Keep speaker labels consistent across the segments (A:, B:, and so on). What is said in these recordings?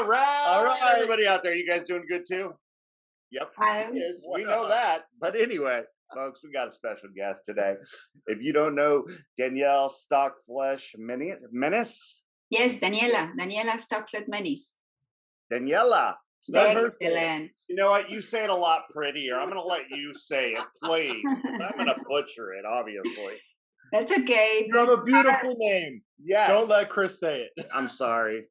A: All right.
B: All right.
A: Everybody out there, you guys doing good too? Yep. Yes, we know that. But anyway, folks, we got a special guest today. If you don't know Daniella Stockfleth-Menis,
C: Yes, Daniela Stockfleth-Menis.
A: Daniela.
C: Excellent.
A: You know what? You say it a lot prettier. I'm going to let you say it, please. I'm going to butcher it, obviously.
C: That's okay.
B: You have a beautiful name.
A: Yes.
B: Don't let Chris say it.
A: I'm sorry.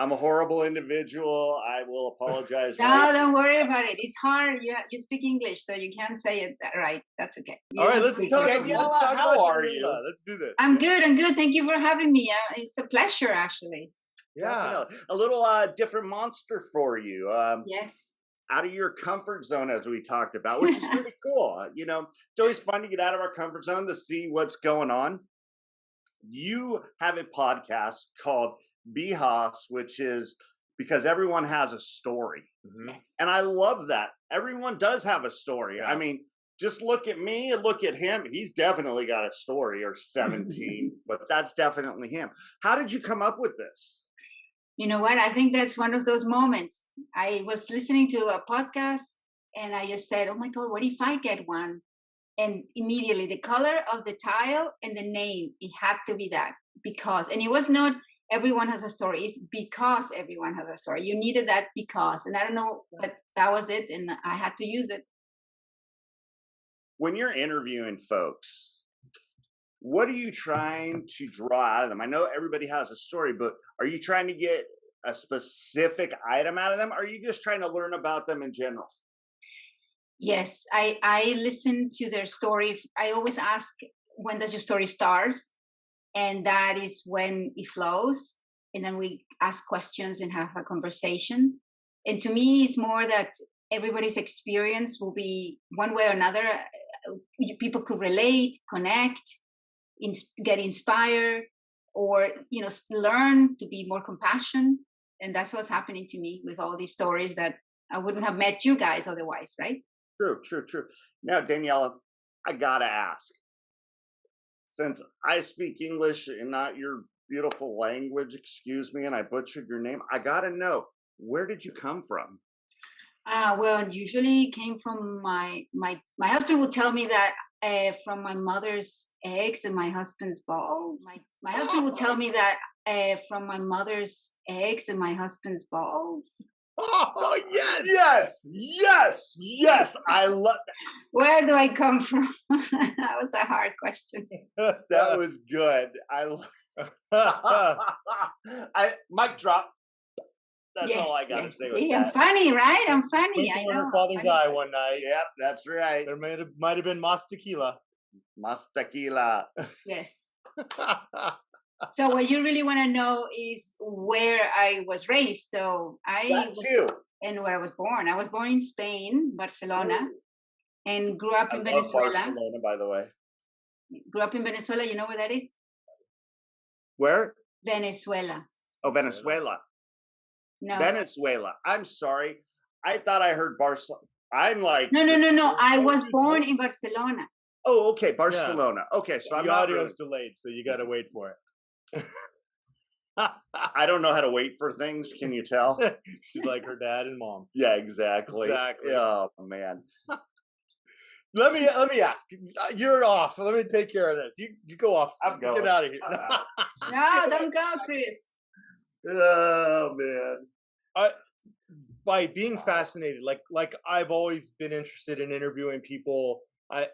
A: I'm a horrible individual. I will apologize.
C: No, don't worry about it. It's hard. You speak English, so you can't say it right. That's okay.
B: All right, let's talk
A: Daniela,
B: about
A: how are you?
B: Let's do this.
C: I'm good. I'm good. Thank you for having me. It's a pleasure, actually.
B: Yeah.
A: Definitely. A little different monster for you.
C: Yes.
A: Out of your comfort zone, as we talked about, which is pretty cool. You know, it's always fun to get out of our comfort zone to see what's going on. You have a podcast called Behas, which is because everyone has a story.
B: Mm-hmm.
C: Yes.
A: And I love that. Everyone does have a story.
B: Yeah.
A: I mean, just look at me and look at him. He's definitely got a story, or 17, but that's definitely him. How did you come up with this?
C: You know what? I think that's one of those moments. I was listening to a podcast and I just said, oh my God, what if I get one? And immediately the color of the tile and the name, it had to be that because, and it was not everyone has a story. It's because everyone has a story. You needed that because, and I don't know, but that was it. And I had to use it.
A: When you're interviewing folks, what are you trying to draw out of them? I know everybody has a story, but are you trying to get a specific item out of them? Or are you just trying to learn about them in general?
C: Yes, I listen to their story. I always ask, when does your story start? And that is when it flows. And then we ask questions and have a conversation. And to me, it's more that everybody's experience will be one way or another. People could relate, connect, get inspired, or learn to be more compassionate. And that's what's happening to me with all these stories that I wouldn't have met you guys otherwise, right?
A: True. Now, Daniela, I gotta ask, since I speak English and not your beautiful language, excuse me, and I butchered your name, I gotta know, where did you come from?
C: Well, usually came from my husband would tell me that from my mother's eggs and my husband's balls. My husband would tell me that from my mother's eggs and my husband's balls.
A: Oh, yes. I love that.
C: Where do I come from? That was a hard question.
A: That was good. Mic drop. That's all I gotta say.
C: See, I'm funny, right? I'm funny. I
B: In
C: know.
B: her father's eye one night.
A: Yep, that's right.
B: There might have been mas tequila.
A: Mas tequila.
C: Yes. So what you really want to know is where I was raised. So and where I was born. I was born in Spain, Barcelona, and grew up in Venezuela.
A: Barcelona, by the way.
C: Grew up in Venezuela. You know where that is?
A: Where?
C: Venezuela.
A: Oh, Venezuela.
C: No.
A: Venezuela. I'm sorry. I thought I heard Barcelona. I'm like.
C: No. I was born in Barcelona.
A: Oh, okay. Barcelona. Yeah. Okay. So
B: the audio's delayed, so you got to wait for it.
A: I don't know how to wait for things. Can you tell?
B: She's like her dad and mom.
A: Yeah, exactly. Oh, man.
B: Let me ask. You're off. Let me take care of this. You go off.
A: I'm going.
B: Get out of here.
C: No, don't go, Chris.
A: Oh, man.
B: By being fascinated, like I've always been interested in interviewing people.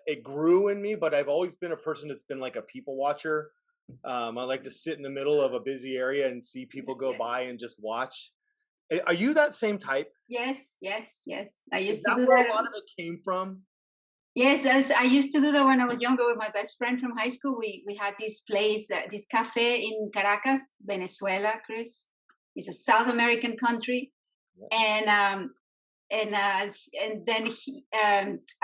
B: It grew in me, but I've always been a person that's been like a people watcher. I like to sit in the middle of a busy area and see people go by and just watch. Are you that same type?
C: Yes. I used to do
B: that. Where a lot of it came from?
C: Yes, I used to do that when I was younger with my best friend from high school. We had this place, this cafe in Caracas, Venezuela, Chris. It's a South American country, and then I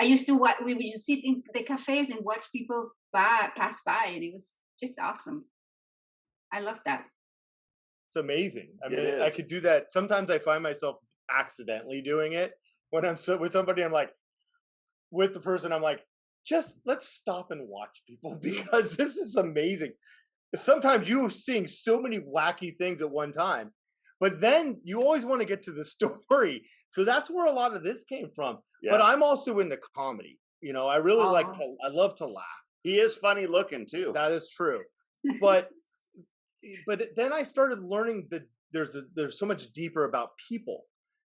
C: used to we would just sit in the cafes and watch people pass by, and it was just awesome. I love that.
B: It's amazing. I mean, I could do that. Sometimes I find myself accidentally doing it when I'm with somebody. I'm like, with the person, I'm like, just let's stop and watch people because this is amazing. Sometimes you're seeing so many wacky things at one time. But then you always want to get to the story. So that's where a lot of this came from.
A: Yeah.
B: But I'm also into comedy. You know, I really I love to laugh.
A: He is funny looking too.
B: That is true. But then I started learning that there's so much deeper about people.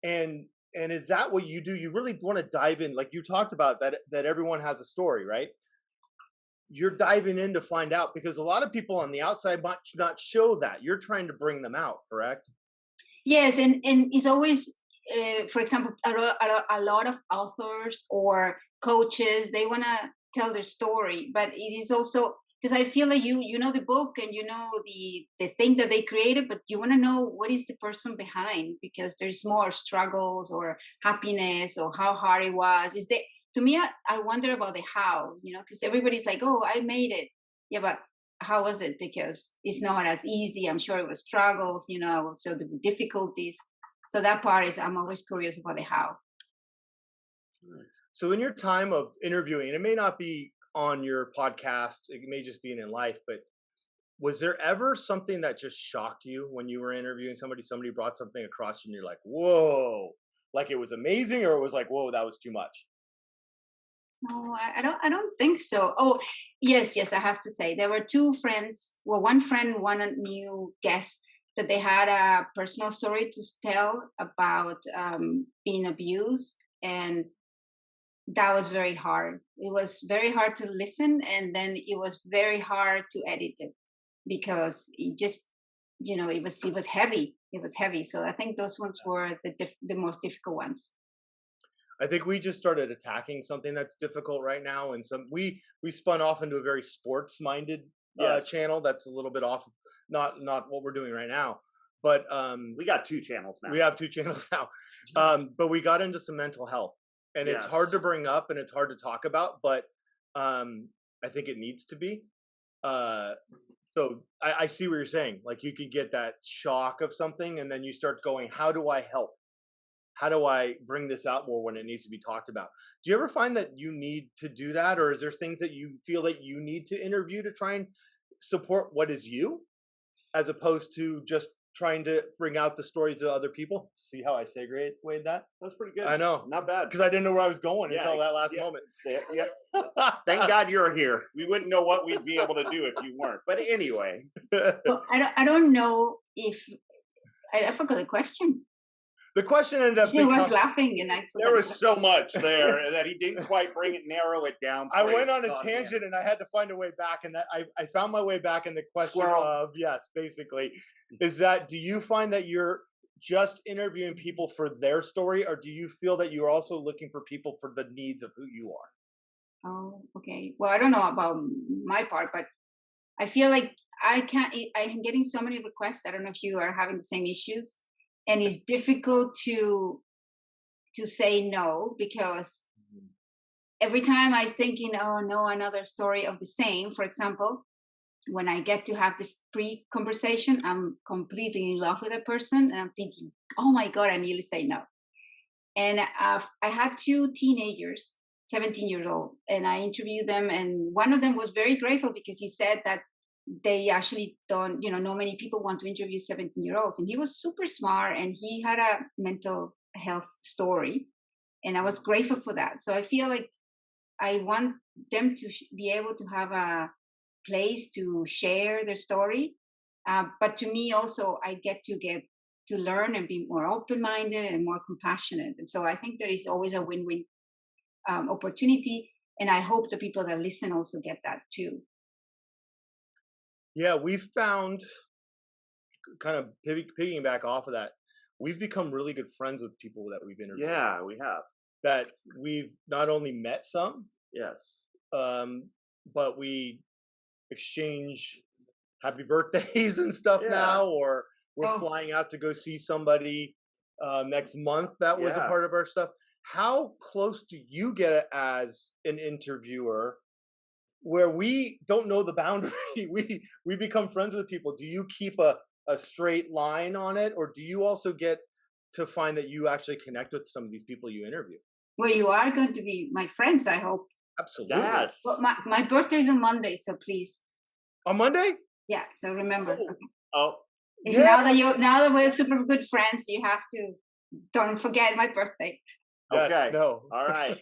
B: And is that what you do? You really want to dive in, like you talked about that everyone has a story, right? You're diving in to find out, because a lot of people on the outside might not show that. You're trying to bring them out, correct?
C: Yes, and it's always, for example, a lot of authors or coaches, they want to tell their story, but it is also because I feel like you know the book and you know the thing that they created, but you want to know what is the person behind, because there's more struggles or happiness or how hard it was. Is the To me, I wonder about the how, because everybody's like, oh, I made it. Yeah, but how was it? Because it's not as easy. I'm sure it was struggles, so the difficulties. So that part is, I'm always curious about the how.
B: So in your time of interviewing, it may not be on your podcast, it may just be in life, but was there ever something that just shocked you when you were interviewing somebody brought something across you and you're like, whoa, like it was amazing, or it was like, whoa, that was too much?
C: No, I don't think so. Oh, yes, I have to say there were two friends. Well, one friend, one new guest, that they had a personal story to tell about being abused, and that was very hard. It was very hard to listen, and then it was very hard to edit it, because it just, it was heavy. It was heavy. So I think those ones were the most difficult ones.
B: I think we just started attacking something that's difficult right now, and we spun off into a very sports minded channel that's a little bit off, not what we're doing right now. But
A: we got two channels now.
B: We have two channels now, but we got into some mental health, and it's hard to bring up and it's hard to talk about, but I think it needs to be. So I see what you're saying. Like, you could get that shock of something, and then you start going, how do I help? How do I bring this out more when it needs to be talked about? Do you ever find that you need to do that? Or is there things that you feel that you need to interview to try and support what is you, as opposed to just trying to bring out the stories of other people? See how I segued that?
A: That's pretty good.
B: I know.
A: Not bad.
B: Because I didn't know where I was going until that last moment.
A: Yeah. Thank God you're here. We wouldn't know what we'd be able to do if you weren't. But anyway.
C: Well, I don't know if I forgot the question.
B: The question ended up.
C: She was laughing, and
A: there was so much there that he didn't quite narrow it down.
B: I went on a tangent, and I had to find a way back, and I found my way back. And the question of, yes, basically, is that, do you find that you're just interviewing people for their story, or do you feel that you're also looking for people for the needs of who you are?
C: Oh, okay. Well, I don't know about my part, but I feel like I'm getting so many requests. I don't know if you are having the same issues. And it's difficult to say no, because every time I was thinking, oh no, another story of the same. For example, when I get to have the free conversation, I'm completely in love with a person, and I'm thinking, oh my God, I nearly say no. And I had two teenagers, 17 years old, and I interviewed them, and one of them was very grateful because he said that they actually don't, not many people want to interview 17-year-olds. And he was super smart, and he had a mental health story. And I was grateful for that. So I feel like I want them to be able to have a place to share their story. But to me also, I get to learn and be more open-minded and more compassionate. And so I think there is always a win-win opportunity. And I hope the people that listen also get that too.
B: Yeah, we've found, kind of piggyback off of that, we've become really good friends with people that we've interviewed.
A: Yeah, we have.
B: That we've not only met some,
A: yes,
B: but we exchange happy birthdays and stuff now, or we're flying out to go see somebody next month that was a part of our stuff. How close do you get as an interviewer, where we don't know the boundary? we become friends with people. Do you keep a straight line on it, or do you also get to find that you actually connect with some of these people you interview?
C: Well, you are going to be my friends, I hope.
B: Absolutely.
A: Yes.
C: Well, my birthday is on Monday, so please.
B: On Monday?
C: Yeah, so remember.
A: Oh,
C: Yeah. Now that we're super good friends, you have to don't forget my birthday.
B: Yes,
A: Okay.
B: no.
A: All right.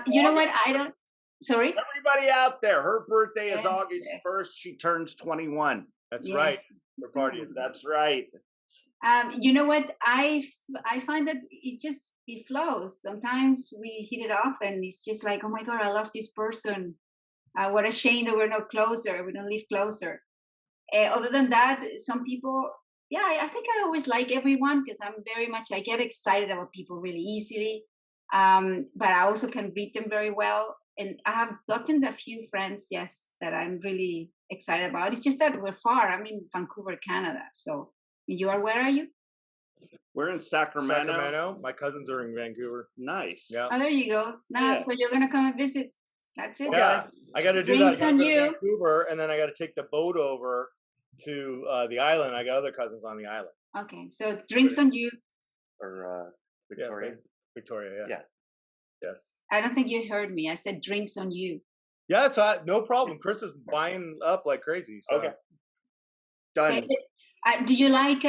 C: You know what? I don't. Sorry.
A: Everybody out there, her birthday is
C: Yes,
A: August
C: yes.
A: 1st. She turns 21.
B: That's
C: Yes.
B: right. We're partying.
A: That's right.
C: You know what? I find that it flows. Sometimes we hit it off, and it's just like, oh my god, I love this person. What a shame that we're not closer. We don't live closer. Other than that, some people, yeah, I think I always like everyone because I get excited about people really easily. But I also can read them very well. And I have gotten a few friends, yes, that I'm really excited about. It's just that we're far. I'm in Vancouver, Canada. So where are you?
A: We're in Sacramento.
B: Sacramento. My cousins are in Vancouver.
A: Nice.
B: Yeah.
C: Oh, there you go. So you're going to come and visit. That's it.
B: Yeah. I got to do
C: Drinks
B: that. I
C: on
B: got to
C: you.
B: Vancouver, and then I got to take the boat over to the island. I got other cousins on the island.
C: Okay. So drinks on you.
A: Or Victoria.
B: Yeah, Victoria, yeah. Yes.
C: I don't think you heard me. I said drinks on you.
B: Yeah, so no problem. Chris is buying up like crazy. So.
A: Okay. Done.
C: Do you like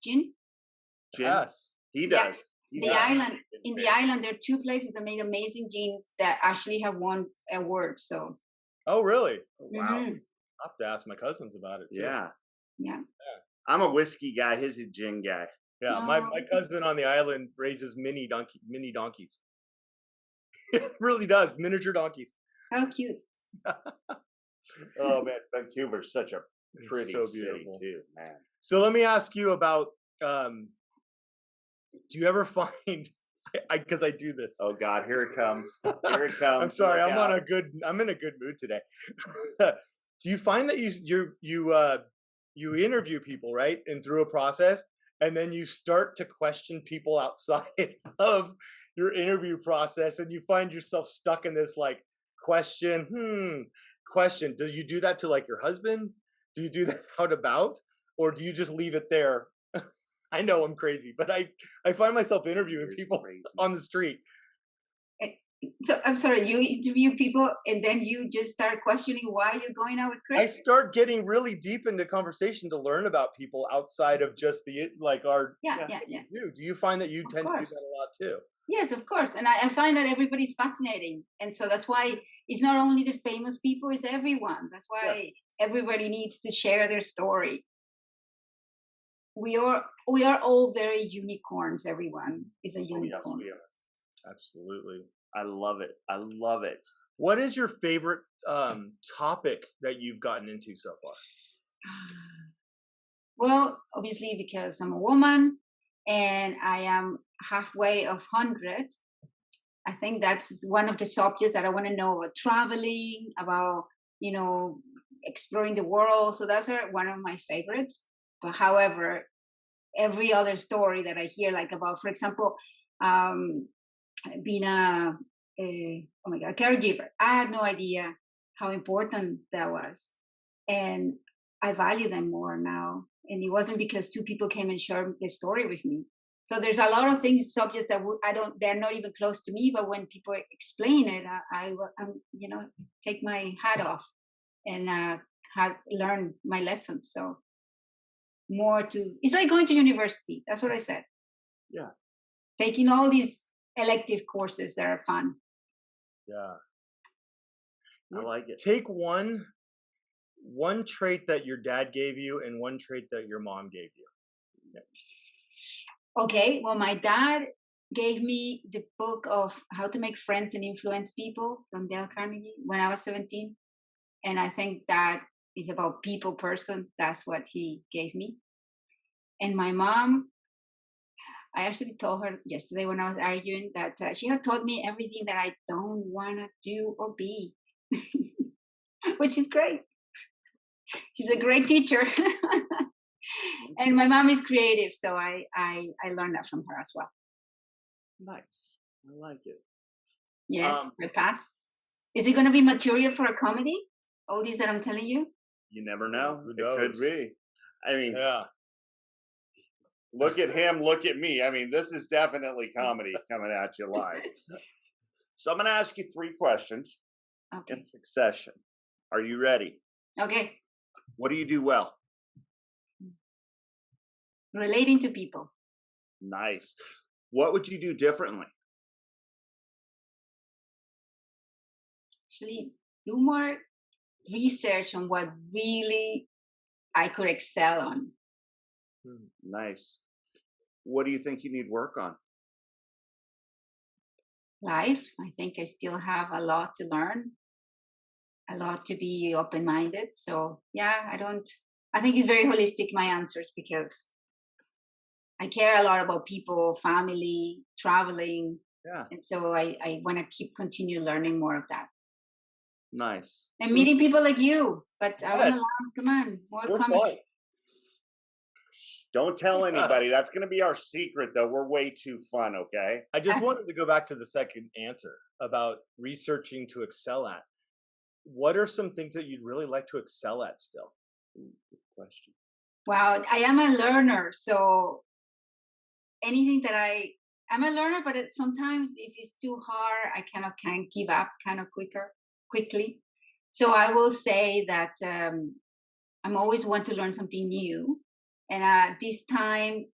C: gin?
B: Yes.
A: He does.
C: Island. In the island, there are two places that make amazing gin that actually have won awards. So.
B: Oh, really?
A: Wow.
C: Mm-hmm.
B: I'll have to ask my cousins about it too.
C: Yeah.
A: I'm a whiskey guy. He's a gin guy.
B: Yeah, my cousin on the island raises mini donkeys. It really does, miniature donkeys.
C: How cute.
A: Oh man, Vancouver's such a pretty
B: so
A: city
B: beautiful
A: too, man.
B: So let me ask you about do you ever find because I do this.
A: Oh God, here it comes. Here it comes.
B: I'm sorry, I'm in a good mood today. Do you find that you interview people, right? And through a process, and then you start to question people outside of your interview process, and you find yourself stuck in this like question. Do you do that to like your husband? Do you do that out about? Or do you just leave it there? I know I'm crazy, but I find myself interviewing people on the street.
C: So I'm sorry, you interview people and then you just start questioning why you're going out with Chris?
B: I start getting really deep into conversation to learn about people outside of just the
C: Yeah.
B: Do you find that you tend to do that a lot too?
C: Yes, of course. And I find that everybody's fascinating. And so that's why it's not only the famous people, it's everyone. That's why everybody needs to share their story. We are all very unicorns. Everyone is a unicorn.
A: Oh, yes, we are.
B: Absolutely.
A: I love it. I love it.
B: What is your favorite topic that you've gotten into so far?
C: Well, obviously because I'm a woman and I am halfway of 100. I think that's one of the subjects that I want to know about traveling, about, exploring the world. So that's one of my favorites. But however, every other story that I hear, like about, for example, being a caregiver, I had no idea how important that was. And I value them more now. And it wasn't because two people came and shared their story with me. So there's a lot of things, subjects that they're not even close to me, but when people explain it, I take my hat off and learn my lessons. So it's like going to university. That's what I said.
A: Yeah.
C: Taking all these elective courses that are fun.
B: Yeah.
A: I like it.
B: Take one trait that your dad gave you and one trait that your mom gave you. Yeah.
C: Okay. Well, my dad gave me the book of How to Make Friends and Influence People from Dale Carnegie when I was 17. And I think that is about people person. That's what he gave me. And my mom, I actually told her yesterday when I was arguing that she had taught me everything that I don't want to do or be, which is great. She's a great teacher. And my mom is creative, so I learned that from her as well.
A: Nice. I like it.
C: Yes, my past. Is it going to be material for a comedy? All these that I'm telling you?
A: You never know.
B: Who
A: It
B: knows?
A: could be. I mean,
B: yeah.
A: Look at him, look at me. I mean, this is definitely comedy coming at you live. So I'm going to ask you 3 questions
C: relating to people.
A: Nice. What would you do differently?
C: Actually, do more research on what really I could excel on.
A: Nice. What do you think you need work on?
C: Life, I think I still have a lot to learn, a lot to be open-minded. So yeah, I think it's very holistic, my answers, because I care a lot about people, family, traveling.
A: Yeah.
C: And so I want to continue learning more of that.
A: Nice.
C: And meeting people like you. But I want to
B: Yes.
C: learn, come on, more
B: We're
C: comedy.
B: fun.
A: Don't tell anybody. That's going to be our secret, though. We're way too fun, okay?
B: I just wanted to go back to the second answer about researching to excel at. What are some things that you'd really like to excel at still?
A: Good question.
C: Wow, I am a learner. So anything that I'm a learner, but sometimes if it's too hard, I can't give up kind of quickly. So I will say that I'm always want to learn something new. And this time,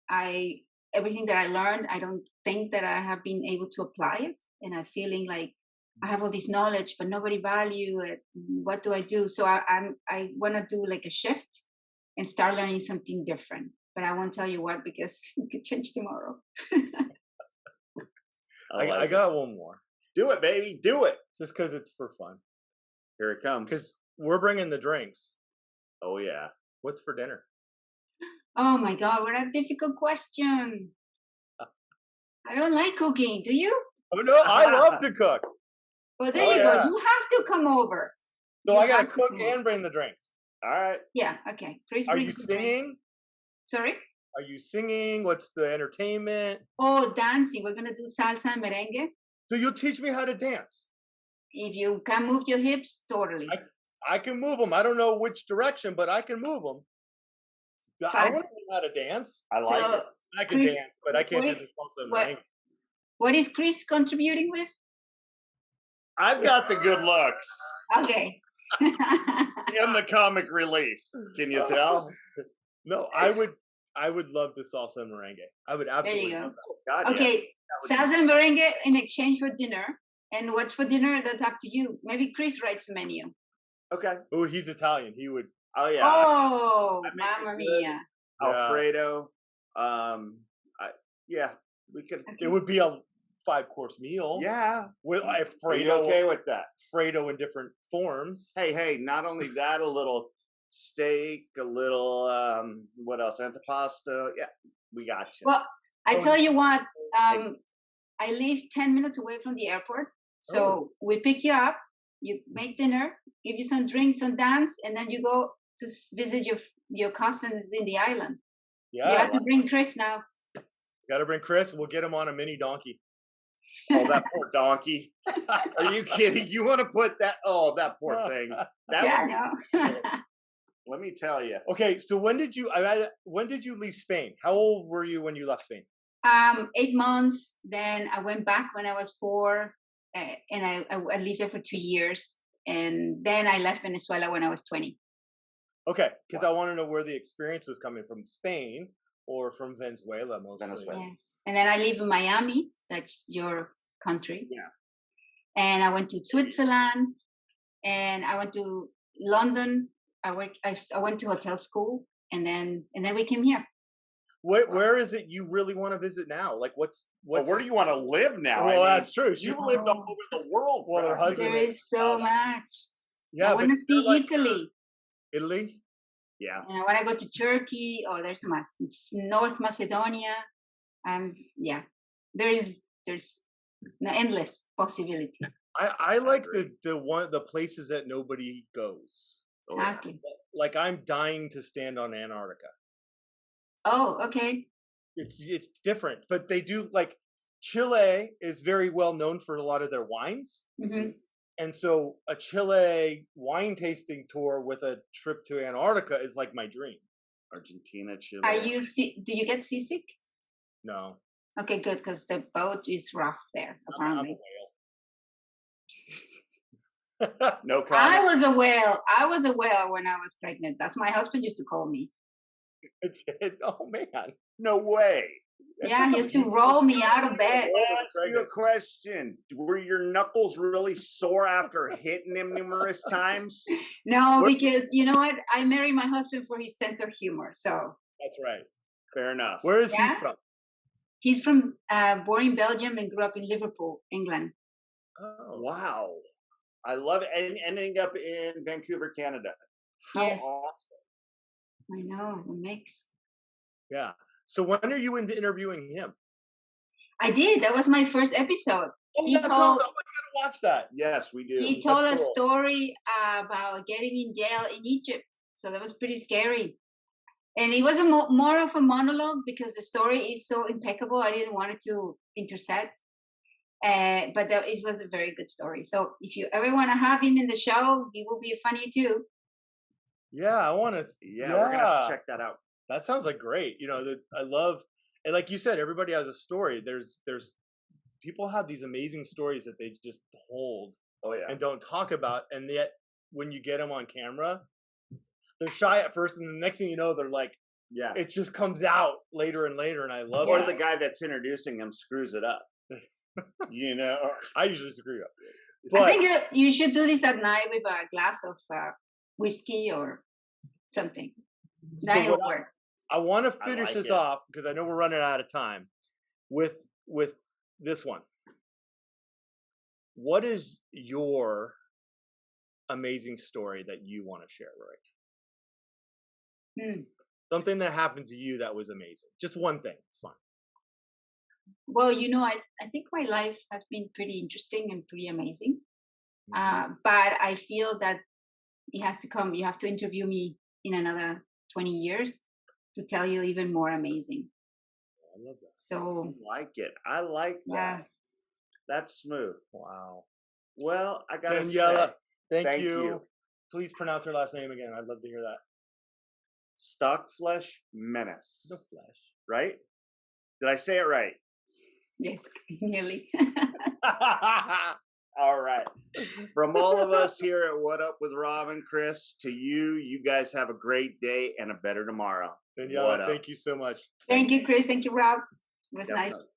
C: everything that I learned, I don't think that I have been able to apply it. And I'm feeling like I have all this knowledge, but nobody value it. What do I do? So I want to do like a shift and start learning something different. But I won't tell you what, because it could change tomorrow.
B: I got one more.
A: Do it, baby. Do it.
B: Just because it's for fun.
A: Here it comes.
B: Because we're bringing the drinks.
A: Oh, yeah.
B: What's for dinner?
C: Oh my God, what a difficult question. I don't like cooking. Do you?
B: Oh, no, I love to cook.
C: Well, there you go. You have to come over.
B: So I got to cook and bring the drinks.
A: All right.
C: Yeah, okay. Chris
B: Are you
C: brings the drink.
B: singing?
C: Sorry?
B: Are you singing? What's the entertainment?
C: Oh, dancing. We're going to do salsa and merengue.
B: So you'll teach me how to dance?
C: If you can move your hips, totally.
B: I can move them. I don't know which direction, but I can move them. I want to learn how to dance.
A: I like it.
B: I can
C: Chris,
B: dance, but I can't do the salsa and merengue.
C: What is Chris contributing with?
A: I've got the good looks.
C: Okay.
A: And the comic relief. Can you tell?
B: No, I would love the salsa and merengue. I would absolutely.
C: There you go.
A: God,
C: Okay, salsa and merengue in exchange for dinner. And what's for dinner? That's up to you. Maybe Chris writes the menu.
A: Okay.
B: Oh, he's Italian. He would.
A: Oh yeah.
C: Oh, mamma mia!
A: Alfredo. Yeah, we could.
B: It would be a 5-course meal.
A: Yeah.
B: With
A: Are you
B: Alfredo.
A: okay with that?
B: Alfredo in different forms.
A: Hey! Not only that, a little steak, a little what else? Antipasto. Yeah, we got you.
C: Well, I tell you what. I live 10 minutes away from the airport, so we pick you up. You make dinner, give you some drinks, some dance, and then you go to visit your cousins in the island.
B: Yeah.
C: You have to bring Chris now.
B: Got to bring Chris. We'll get him on a mini donkey.
A: Oh, that poor donkey. Are you kidding? You want to put that? Oh, that poor thing.
C: No.
A: Let me tell you.
B: Okay, so when did you leave Spain? How old were you when you left Spain?
C: 8 months. Then I went back when I was 4, and I lived there for 2 years. And then I left Venezuela when I was 20.
B: Okay, because I want to know where the experience was coming from, Spain or from Venezuela mostly.
C: Yes. And then I live in Miami. That's your country.
A: Yeah.
C: And I went to Switzerland, and I went to London. I went to hotel school, and then we came here.
B: Where is it you really want to visit now? Like, what's
A: where do you want to live now?
B: Well, that's true.
A: You lived all over the world.
B: Well, her husband
C: There is so much.
B: Yeah,
C: I want to see Italy.
B: Italy?
A: Yeah.
C: And I want to go to Turkey. Oh, there's North Macedonia. Yeah, there's endless possibilities.
B: I like the places that nobody goes.
C: Exactly.
B: Like, I'm dying to stand on Antarctica.
C: Oh, okay.
B: It's different, but they do, like, Chile is very well known for a lot of their wines.
C: Mm-hmm.
B: And so a Chile wine tasting tour with a trip to Antarctica is like my dream.
A: Argentina, Chile.
C: Do you get seasick?
B: No.
C: Okay, good, because the boat is rough there, apparently.
B: I'm a whale.
A: No comment.
C: I was a whale when I was pregnant. That's my husband used to call me.
B: Oh man.
A: No way.
B: That's
C: Yeah,
B: like
C: he
B: a
C: used to
B: beautiful
C: roll me
B: story.
C: out of bed.
A: Let me ask you a question. Were your knuckles really sore after hitting him numerous times?
C: No,
A: What-
C: because you know what? I married my husband for his sense of humor. So
B: That's right.
A: Fair enough.
B: Where is
C: Yeah?
B: he from?
C: he's from born in Belgium and grew up in Liverpool, England.
B: Oh,
A: Wow. I love it. And ending up in Vancouver, Canada. How
C: Yes.
A: awesome.
C: I know, a mix.
B: yeah. So when are you interviewing him?
C: I did. That was my first episode.
B: Oh,
C: He
B: that's
C: told-
B: awesome. I gotta watch that.
A: Yes, we do.
C: He told a
B: cool.
C: story about getting in jail in Egypt. So that was pretty scary. And it was a more of a monologue because the story is so impeccable. I didn't want it to intersect. But it was a very good story. So if you ever want to have him in the show, he will be funny too.
B: Yeah, I want to.
A: Yeah, we're gonna have to check that out.
B: That sounds like great. You know, that I love, and like you said, everybody has a story. There's people have these amazing stories that they just hold
A: Oh yeah.
B: and don't talk about, and yet when you get them on camera, they're shy at first, and the next thing you know, they're like,
A: Yeah.
B: it just comes out later and later, and I love
A: Or
B: it.
A: the guy that's introducing him screws it up. You know.
B: I usually screw up,
C: I
B: but
C: think you should do this at night with a glass of whiskey or something.
B: so
C: That will
B: what
C: work.
B: I want to
A: I
B: finish
A: like
B: this
A: it.
B: off because I know we're running out of time with this one. What is your amazing story that you want to share, Rory?
C: Hmm.
B: Something that happened to you that was amazing. Just one thing. It's fine.
C: Well, you know, I think my life has been pretty interesting and pretty amazing. But I feel that it has to come. You have to interview me in another 20 years to tell you even more amazing.
B: I love that.
C: So,
A: I like it. I like that.
C: yeah.
A: That's smooth.
B: Wow.
A: Well, I gotta
B: Daniela,
A: say,
B: thank you. Please pronounce her last name again. I'd love to hear that.
A: Stockfleth-Menis.
B: No flesh.
A: Right? Did I say it right?
C: Yes, nearly.
A: All right. From all of us here at What Up with Rob and Chris to you guys have a great day and a better tomorrow. What
B: Daniela,
A: up?
B: thank you so much.
C: Thank you, Chris. Thank you, Rob. It was
A: Definitely.
C: nice.